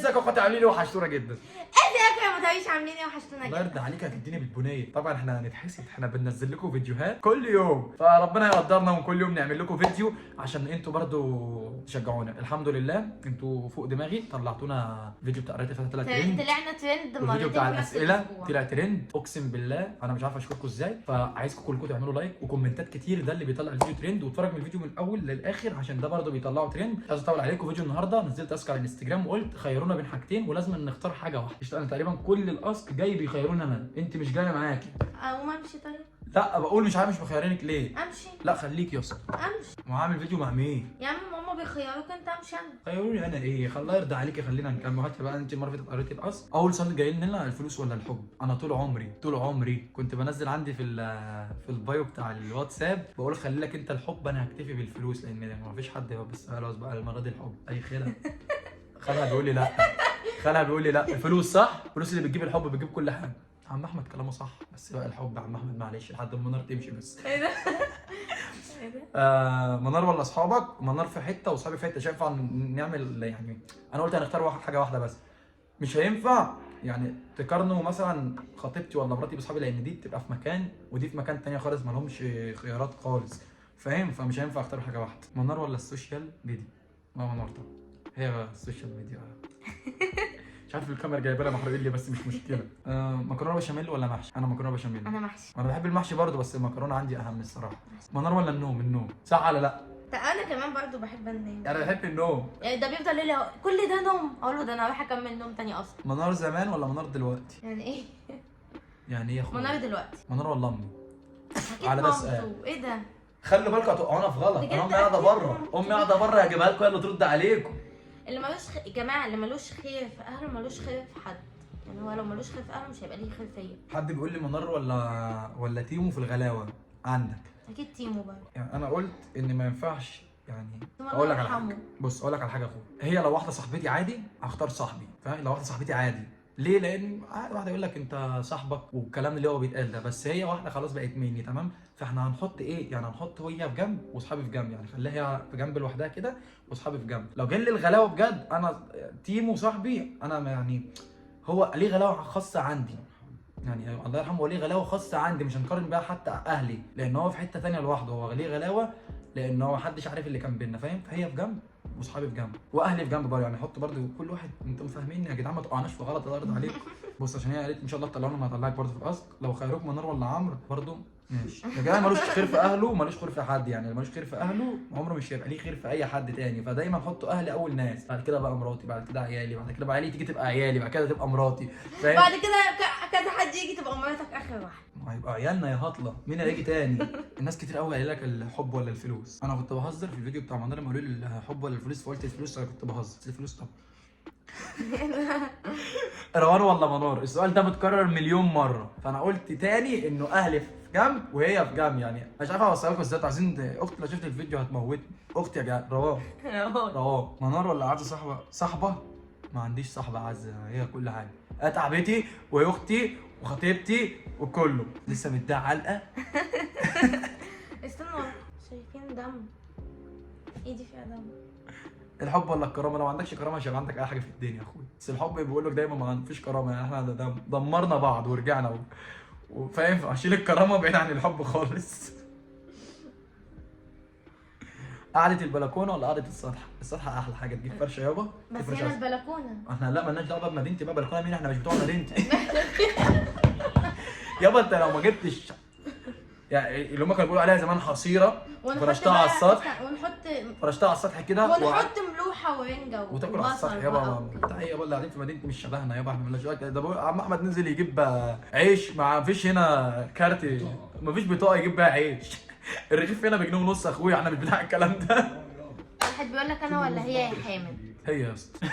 ازيك يا اخواتي عاملين ايه؟ وحشتونا جدا. ازيك يا متابعين عاملين ايه؟ وحشتونا الله جدا. يرضى عليك هتديني بالبنيه. طبعا احنا هنتحسد، احنا بننزل لكم فيديوهات كل يوم، فربنا يقدرنا وكل يوم نعمل لكم فيديو عشان انتوا برضو تشجعونا. الحمد لله انتوا فوق دماغي، طلعتونا فيديو بتاع قرايه الفتاه طلع ترند، طلعنا ترند والفيديو مرتين بتاع في نفس الاسئله الاسبوع. طلع ترند. اقسم بالله انا مش عارف اشكركم ازاي، فعايزكم كلكم تعملوا لايك وكومنتات كتير، ده اللي بيطلع الفيديو ترند، واتفرج من الفيديو من الاول للاخر عشان ده برضو بيطلعه ترند. مش عايز اطول عليكم. فيديو النهارده نزلت اسك على الانستجرام وقلت خيرونا بين حاجتين ولازم نختار حاجه واحده. انا تقريبا كل الاسك جاي بيخيرونا انا، انت مش جايه معاكي. اقوم امشي طيب؟ لا بقول مش عارف، مش مخيرينك ليه؟ امشي؟ لا خليك يا اسطى، امشي ما عامل فيديو مع مين؟ يا عم، ماما بيخيروك انت، امشي انا. خيروني انا ايه؟ الله يرضى عليكي خلينا نكمل. هاتي بقى انت المره اللي فاتت قريتي الاصل. اول سؤال جاي لنا الفلوس ولا الحب؟ انا طول عمري كنت بنزل عندي في البايو بتاع الواتساب بقول خلي لك انت الحب، انا هكتفي بالفلوس لان ما فيش حد بس خلاص بقى المره دي الحب اي خيرها. خالها بيقول لي لا، خالها بيقول لي لا الفلوس صح، الفلوس اللي بتجيب الحب بتجيب كل حاجه. عم احمد كلامه صح، بس بقى الحب عم احمد معلش لحد ما النار تمشي بس. ايه ده؟ ايه ده؟ منار ولا اصحابك؟ منار في حته واصحابي في حته. شايف نعمل يعني، انا قلت هنختار حاجه واحده بس، مش هينفع يعني تقارنوا مثلا خطيبتي ولا مراتي باصحابي، لان دي بتبقى في مكان ودي في مكان تاني خالص، ما لهمش خيارات خالص، فاهم؟ فمش هينفع اختار حاجه واحده. منار ولا السوشيال ميديا؟ ما منار طبعا، هي السوشيال ميديا. مش عارف الكاميرا جايبه لها محروقين لي بس مش مشكله. مكرونه بشاميل ولا محشي؟ انا مكرونه بشاميل. انا محشي. انا بحب المحشي برضه بس المكرونه عندي اهم الصراحه. منار ولا النوم؟ النوم صح ولا لا؟ انا كمان برضو بحب انام. انا بحب النوم. يعني ده بيفضل يقول لي كل ده نوم، اقول له ده انا رايحه اكمل نوم تاني اصلا. منار زمان ولا منار دلوقتي؟ يعني ايه؟ يعني ايه يا اخويا؟ منار دلوقتي. منار ولا امي؟ اكيد على ده السؤال. مامته. ايه ده؟ خلوا بالكم هتوقعونا في غلط. بجد انا امي قاعده أكيد بره، مامته. امي قاعده بره هجيبها لكم يلا ترد عليكم. اللي ملوش يا جماعه، اللي ملوش خير في اهله ملوش خير في حد. يعني هو لو ملوش خير في اهله مش هيبقى ليه خير فيا. حد بيقول لي منار ولا تيمو في الغلاوه عندك؟ اكيد تيمو بقى. يعني انا قلت ان ما ينفعش يعني. الله اقول لك على يرحمه. حاجه، بص اقول لك على حاجه يا اخويا، هي لو واحده صاحبتي عادي هختار صاحبي، فاهم؟ لو واحده صاحبتي عادي ليه؟ لان واحده يقول لك انت صاحبك والكلام اللي هو بيتقال ده، بس هي واحده خلاص بقت مني تمام، فاحنا هنحط ايه يعني؟ هنحط هي في جنب واصحابي في جنب، يعني خليها هي في جنب لوحدها كده واصحابي في جنب. لو جه لي الغلاوه بجد انا تيمو صاحبي، انا يعني هو ليه غلاوه خاصه عندي، يعني الله يرحمه هو ليه غلاوه خاصه عندي، مش هنقارن بيها حتى اهلي لان هو في حته ثانيه لوحده، هو ليه غلاوه لان هو محدش عارف اللي كان بينا، فاهم؟ فهي في جنب واصحابي في جنب واهلي في جنب برضه، يعني حط برضه كل واحد. انتم فاهمين يا جدعان؟ ما تقعناش في غلط، الله يرضى عليكم. بص عشان هي قالت ان شاء الله تطلعونا، ما هطلعك برضه في الاصل. لو خيروك منار ولا عمرو برضه ماشي يا جدعان. ملوش خير في اهله ملوش خير في حد، يعني اللي ملوش خير في اهله عمره مش هيبقى ليه خير في اي حد تاني، فدايما حطوا اهلي اول ناس، بعد كده بقى مراتي، بعد كده عيالي، بعد كده بقى عيالي تيجي تبقى عيالي، بعد كده تبقى مراتي، فاهم؟ بعد كده كذا حد يجي تبقى مراتك اخر واحد. ما هيبقى عيالنا يا هطله، مين هيجي تاني؟ الناس كتير قوي قايله لك الحب ولا الفلوس. انا كنت بهزر في الفيديو بتاع منار لما قالوا لي الحب ولا الفلوس، فقلت الفلوس. انا كنت بهزر الفلوس طبعا. روان ولا منار؟ السؤال ده متكرر مليون مره، فانا قلت تاني انه اهلي في جنب وهي في جنب، يعني مش عارف اوصلها لكم ازاي. عايزين اختي لو شفت الفيديو هتموتني. اختي يا جدعان روان. روان. منار ولا عزه؟ صاحبه؟ ما عنديش صاحبه عزه، هي كل حاجه، اتعبتي وهي اختي وخطيبتي وكله. لسه مديها علقه. استنوا شايفين دم؟ ايدي فيها دم. الحب ولا الكرامه؟ لو ما عندكش كرامه مش هيبقى عندك اي حاجه في الدنيا يا اخويا، بس الحب بيقول لك دايما ما فيش كرامه، يعني احنا دمرنا بعض ورجعنا وفاهم؟ اشيل الكرامه بعيد عن الحب خالص. قعدة البلكونه ولا قعدة السطح؟ السطح احلى حاجه، تجيب فرشه يابا بس تفرش هنا على- البلكونه. احنا لا مالناش دعوه بمدينتي بقى، بلكونه مين؟ احنا مش بتوع مدينتي. يابا انت لو ما جبتش يعني اللي هم كانوا بيقولوا عليها زمان حصيره، فرشتها على السطح، فرشتها على السطح كده ونحط ملوحه ورنجه وتاكل على السطح يابا. بتاع ايه يابا اللي قاعدين في مدينتي مش شبهنا يابا، احنا مالناش وقت. ده عم احمد نزل يجيب عيش، ما فيش هنا كارت، ما فيش بطاقه يجيب بيها عيش. الرغيف هنا بجنيه ونص يا اخويا، احنا مش بتاع الكلام ده. واحد بيقول لك انا ولا هي يا حامد؟ هي يا اسطى.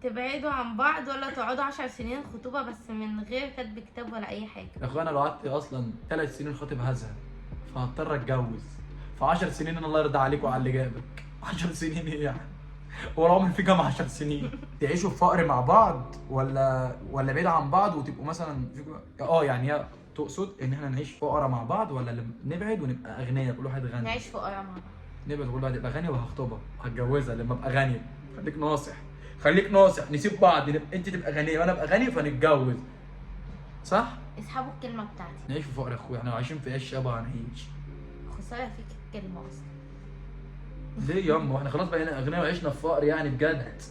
تبعدوا عن بعض ولا تقعدوا 10 سنين خطوبه بس من غير كتب كتاب ولا اي حاجه؟ يا اخويا انا لو قعدت اصلا 3 سنين خاطب هزهق، فهضطر اتجوز. ف 10 سنين الله يرضى عليك وعلى اللي جابك. 10 سنين ايه يعني؟ هو العمر في كام 10 سنين؟ تعيشوا في فقر مع بعض ولا بعيد عن بعض وتبقوا مثلا يعني هي تقصد ان احنا نعيش فقراء مع بعض ولا نبعد ونبقى اغنياء كل واحد غني؟ نعيش فقراء مع بعض. نبعد كل واحد يبقى غني وهخطبها هتجوزها لما ابقى غني. خليك ناصح، خليك ناصح، نسيب بعض، انت تبقى غنيه وانا ابقى غني فنتجوز. صح؟ اسحبوا الكلمه بتاعتي. نعيش في فقر يا اخويا، احنا عايشين في عيش يابا هنعيش. خساره فيك الكلمه اصلا. ليه ياما؟ احنا خلاص بقينا اغنياء وعشنا في فقر يعني بجد.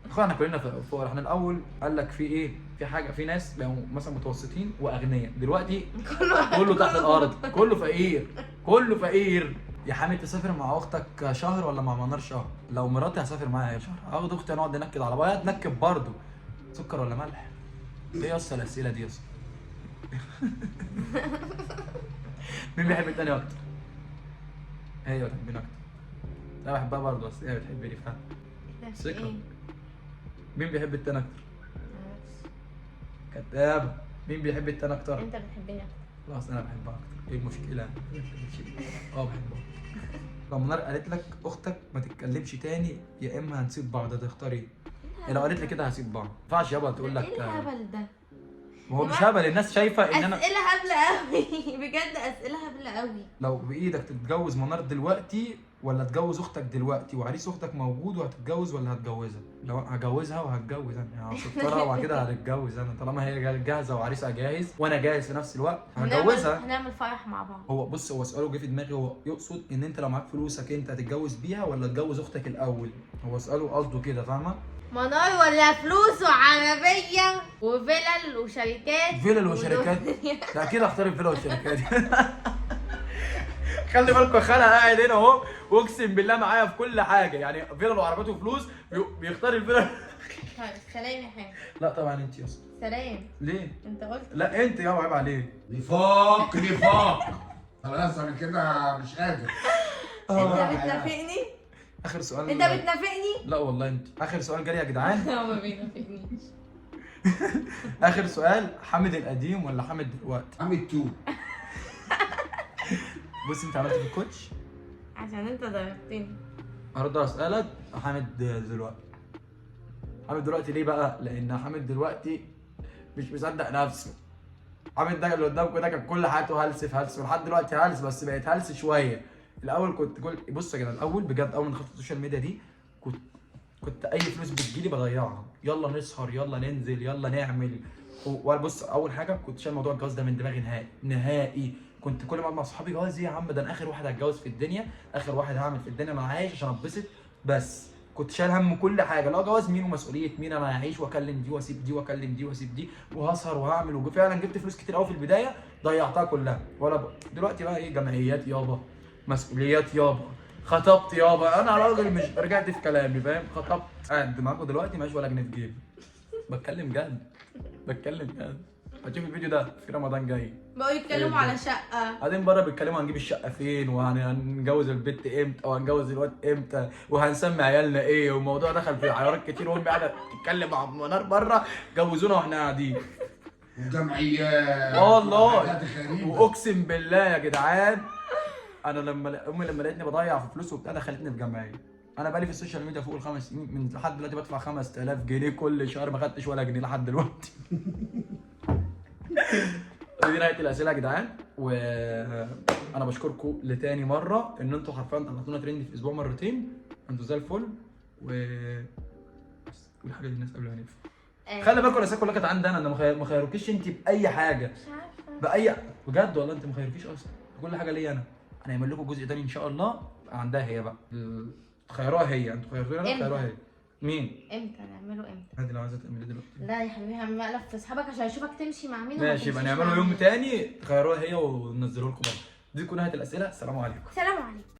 اخويا احنا كلنا في فقر، احنا الاول قال لك في ايه؟ في حاجه، في ناس بقوا مثلا متوسطين واغنياء، دلوقتي كله تحت الارض، كله فقير، كله فقير. يا حامد تسافر مع اختك شهر ولا مع منار شهر؟ لو مراتي هسافر معاها شهر، اخد اختي نقعد ننكد على بعض، تنكد برضه. سكر ولا ملح؟ ايه يا اسطى الاسئله دي يا اسطى؟ مين بيحب التاني اكتر؟ هي بتحبني اكتر. لا بحبها برضه بس هي بتحبني فعلا. ثقة. مين بيحب التاني اكتر؟ كدابة. مين بيحب التاني اكتر؟ انت بتحبني اكتر. خلاص انا بحبها اكتر، ايه المشكلة؟ بحبها. لو منار قالت لك اختك ما تتكلمش تاني يا اما هنسيب بعض، هتختاري ايه؟ لو قالت لي كده هسيب بعض، ما ينفعش يابا تقول لك. ايه الهبل ده؟ ما هو مش هبل، الناس شايفة ان انا اسئله هبله قوي. بجد اسئله هبله قوي. لو بايدك تتجوز منار دلوقتي ولا تجوز اختك دلوقتي وعريس اختك موجود وهتتجوز، ولا هتجوزها؟ لو هجوزها وهتجوز انا هشطرها وبعد كده هتتجوز انا، طالما هي جاهزه وعريسها جاهز وانا جاهز في نفس الوقت هجوزها. هنعمل فرح مع بعض. هو بص، هو سؤاله جه في دماغي، هو يقصد ان انت لو معاك فلوسك انت هتتجوز بيها ولا تجوز اختك الاول؟ هو سؤاله قصده كده، فاهمه؟ منار ولا فلوس وعربيه وفلل وشركات؟ فيلل وشركات؟ لا اكيد اختار الفيلل والشركات. خلي بالكم خالها قاعد هنا اهو، واقسم بالله معايا في كل حاجه، يعني فيلل وعربيات وفلوس بيختار الفيلل. طيب سلام يا حاج. لا طبعا انت يا اسطى. سلام. ليه؟ انت قلت. لا انت يا عيب عليك. نفاق نفاق. خلاص انا كده مش قادر. انت بتنافقني؟ اخر سؤال. انت بتنافقني؟ لا والله انت. اخر سؤال جالي يا جدعان. لا ما بينافقنيش. اخر سؤال، حامد القديم ولا حامد دلوقتي؟ عامل تو. بص انت عملت في الكوتش عشان انت ضربتني. هرد اسالك، حامد دلوقتي. حامد دلوقتي ليه بقى؟ لان حامد دلوقتي مش مصدق نفسه. حامد ده اللي قدامكم ده كان كل حياته هلس في هلس، ولحد دلوقتي هلس بس بقيت هلس شويه. الاول كنت بص يا جدعان، الاول بجد اول ما دخلت السوشيال ميديا دي كنت اي فلوس بتجيلي بضيعها، يلا نسهر، يلا ننزل، يلا نعمل. وبص اول حاجه كنت شايل موضوع الجواز ده من دماغي نهائي نهائي. كنت كل ما اقعد مع صحابي جواز ايه يا عم، ده انا اخر واحد هتجوز في الدنيا، اخر واحد هعمل في الدنيا، انا عايش عشان اتبسط بس. كنت شايل هم كل حاجه، لا جواز مين ومسؤوليه مين، انا هعيش واكلم دي واسيب دي واكلم دي واسيب دي وهسهر وهعمل. وفعلا جبت فلوس كتير قوي في البدايه ضيعتها كلها. دلوقتي بقى ايه، جمعيات يابا، مسؤوليات يابا، خطبت يابا، انا راجل مش رجعت في كلامي فاهم، خطبت قاعد معاكم دلوقتي ماشي ولا جنيه في جيبي. بتكلم جد. هتشوف الفيديو ده في رمضان جاي. بقوا يتكلموا على شقه. قاعدين بره بيتكلموا هنجيب الشقه فين، وهنجوز البت امتى، وهنجوز الواد امتى، وهنسمي عيالنا ايه، والموضوع دخل في حوارات كتير، وامي قاعده تتكلم مع منار بره جوزونا واحنا قاعدين. وجمعيات. والله وحاجات غريبة. واقسم بالله يا جدعان، انا امي لما لقيتني بضيع في فلوس وبتاع دخلتني في جمعيه. انا بقالي في السوشيال ميديا فوق ال5 سنين، من لحد دلوقتي بدفع 5000 جنيه كل شهر، ما خدتش ولا جنيه لحد دلوقتي. دي نهايه الاسئله يا جدعان، وانا بشكركم لتاني مره ان انتوا حرفيا طلعتونا ترند في اسبوع مرتين، انتوا زي الفل. بس والحاجه اللي الناس قبلها نفسي خلي بالكم الاسئله كلها كانت عندي انا ما خيروكيش انت باي حاجه. مش عارفه. باي بجد والله انت ما خيروكيش اصلا، كل حاجه ليا انا. هنعمل لكم جزء تاني ان شاء الله عندها هي بقى، خيروها هي، انتوا خيروها انا خيروها هي. مين؟ امتى نعمله امتى؟ هادي لو عايزه تعملي دلوقتي. لا يا حبيبي هعمل مقلب في اصحابك عشان اشوفك تمشي مع مين. ماشي يبقى نعمله يوم تاني، تخيروها هي وننزله لكم بره. دي تكون نهايه الاسئله، السلام عليكم. سلام عليكم.